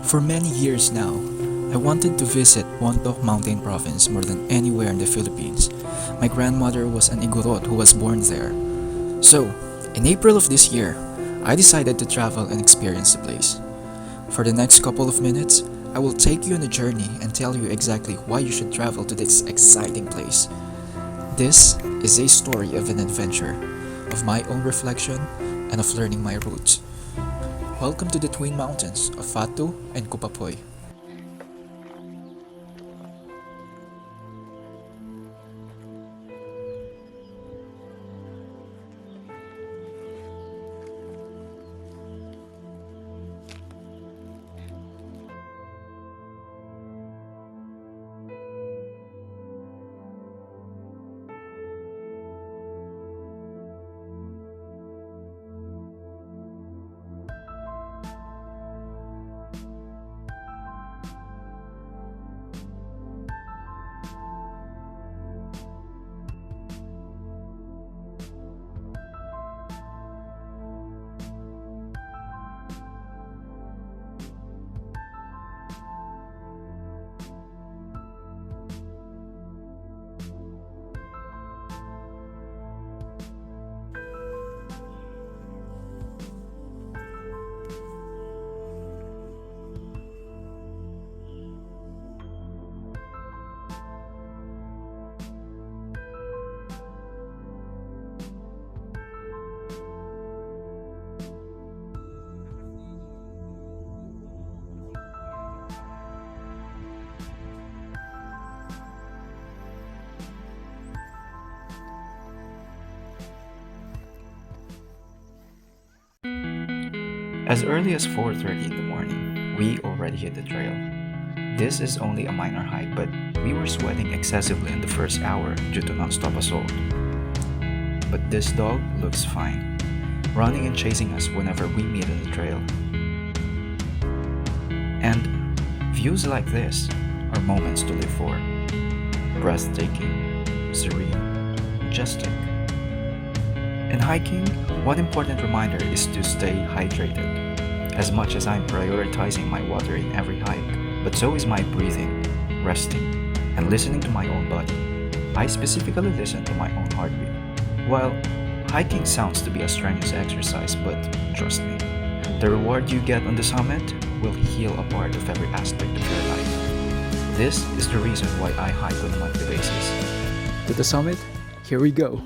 For many years now, I wanted to visit Bontoc mountain province more than anywhere in the Philippines. My grandmother was an Igorot who was born there. So, in April of this year, I decided to travel and experience the place. For the next couple of minutes, I will take you on a journey and tell you exactly why you should travel to this exciting place. This is a story of an adventure, of my own reflection, and of learning my roots. Welcome to the Twin Mountains of Fato and Kupapey. As early as 4:30 in the morning, we already hit the trail. This is only a minor hike, but we were sweating excessively in the first hour due to nonstop assault. But this dog looks fine, running and chasing us whenever we meet on the trail. And views like this are moments to live for. Breathtaking, serene, majestic. In hiking, one important reminder is to stay hydrated. As much as I'm prioritizing my water in every hike, but so is my breathing, resting, and listening to my own body. I specifically listen to my own heartbeat. Well, hiking sounds to be a strenuous exercise, but trust me, the reward you get on the summit will heal a part of every aspect of your life. This is the reason why I hike on a monthly basis. To the summit, here we go.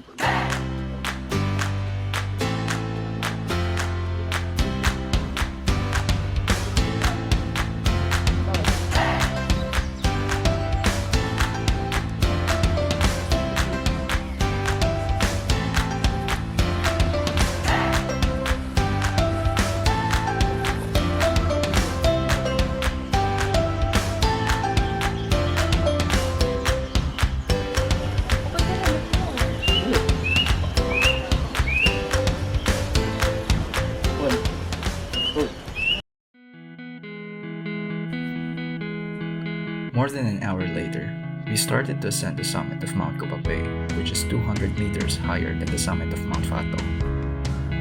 More than an hour later, we started to ascend the summit of Mount Kupapey, which is 200 meters higher than the summit of Mount Fato.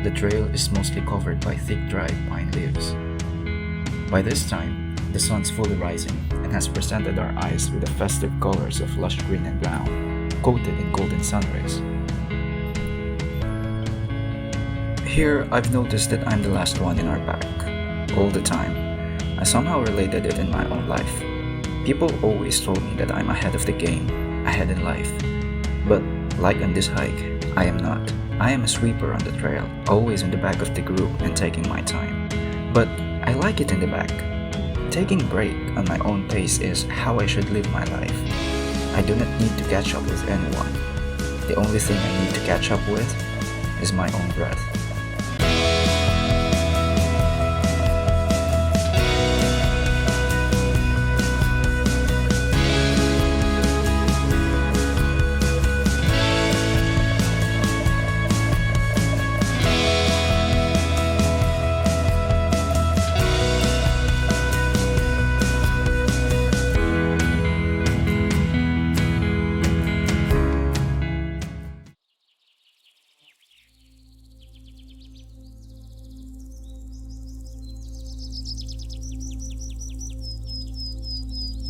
The trail is mostly covered by thick dried pine leaves. By this time, the sun's fully rising and has presented our eyes with the festive colors of lush green and brown, coated in golden sun rays. Here, I've noticed that I'm the last one in our pack, all the time. I somehow related it in my own life. People always told me that I'm ahead of the game, ahead in life. But like on this hike, I am not. I am a sweeper on the trail, always in the back of the group and taking my time. But I like it in the back. Taking a break on my own pace is how I should live my life. I do not need to catch up with anyone. The only thing I need to catch up with is my own breath.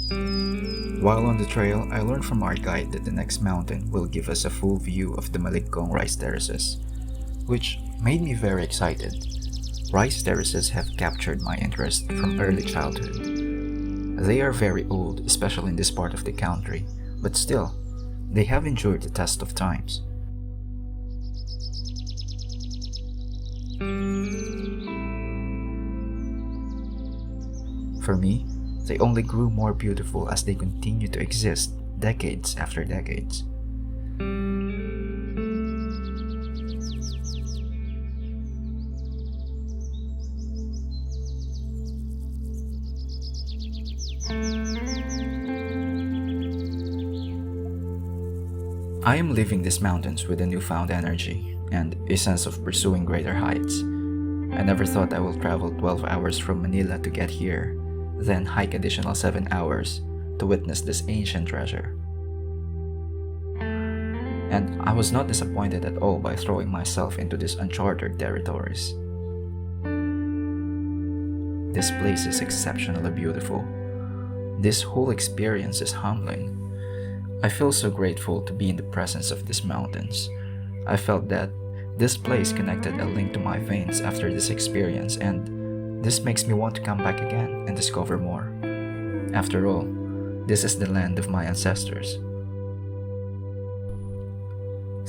While on the trail, I learned from our guide that the next mountain will give us a full view of the Maligcong rice terraces, which made me very excited. Rice terraces have captured my interest from early childhood. They are very old, especially in this part of the country, but still, they have endured the test of times. For me, they only grew more beautiful as they continue to exist decades after decades. I am leaving these mountains with a newfound energy and a sense of pursuing greater heights. I never thought I will travel 12 hours from Manila to get here, then hike additional 7 hours to witness this ancient treasure. And I was not disappointed at all by throwing myself into these uncharted territories. This place is exceptionally beautiful. This whole experience is humbling. I feel so grateful to be in the presence of these mountains. I felt that this place connected a link to my veins after this experience, and this makes me want to come back again and discover more. After all, this is the land of my ancestors.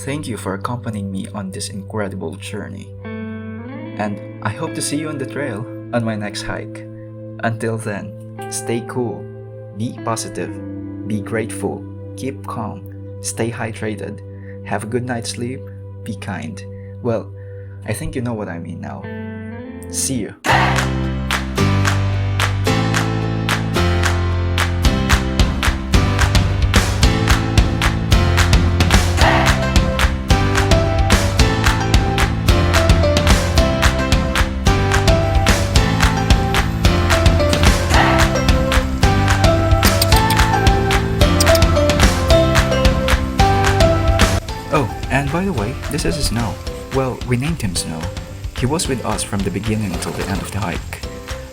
Thank you for accompanying me on this incredible journey. And I hope to see you on the trail on my next hike. Until then, stay cool, be positive, be grateful, keep calm, stay hydrated, have a good night's sleep, be kind. Well, I think you know what I mean now. See you. Oh, and by the way, this is Snow. Well, we named him Snow. He was with us from the beginning until the end of the hike.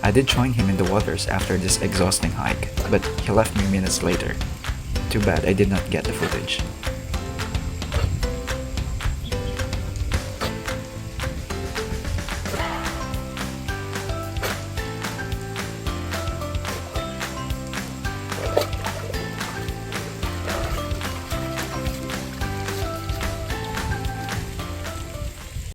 I did join him in the waters after this exhausting hike, but he left me minutes later. Too bad I did not get the footage.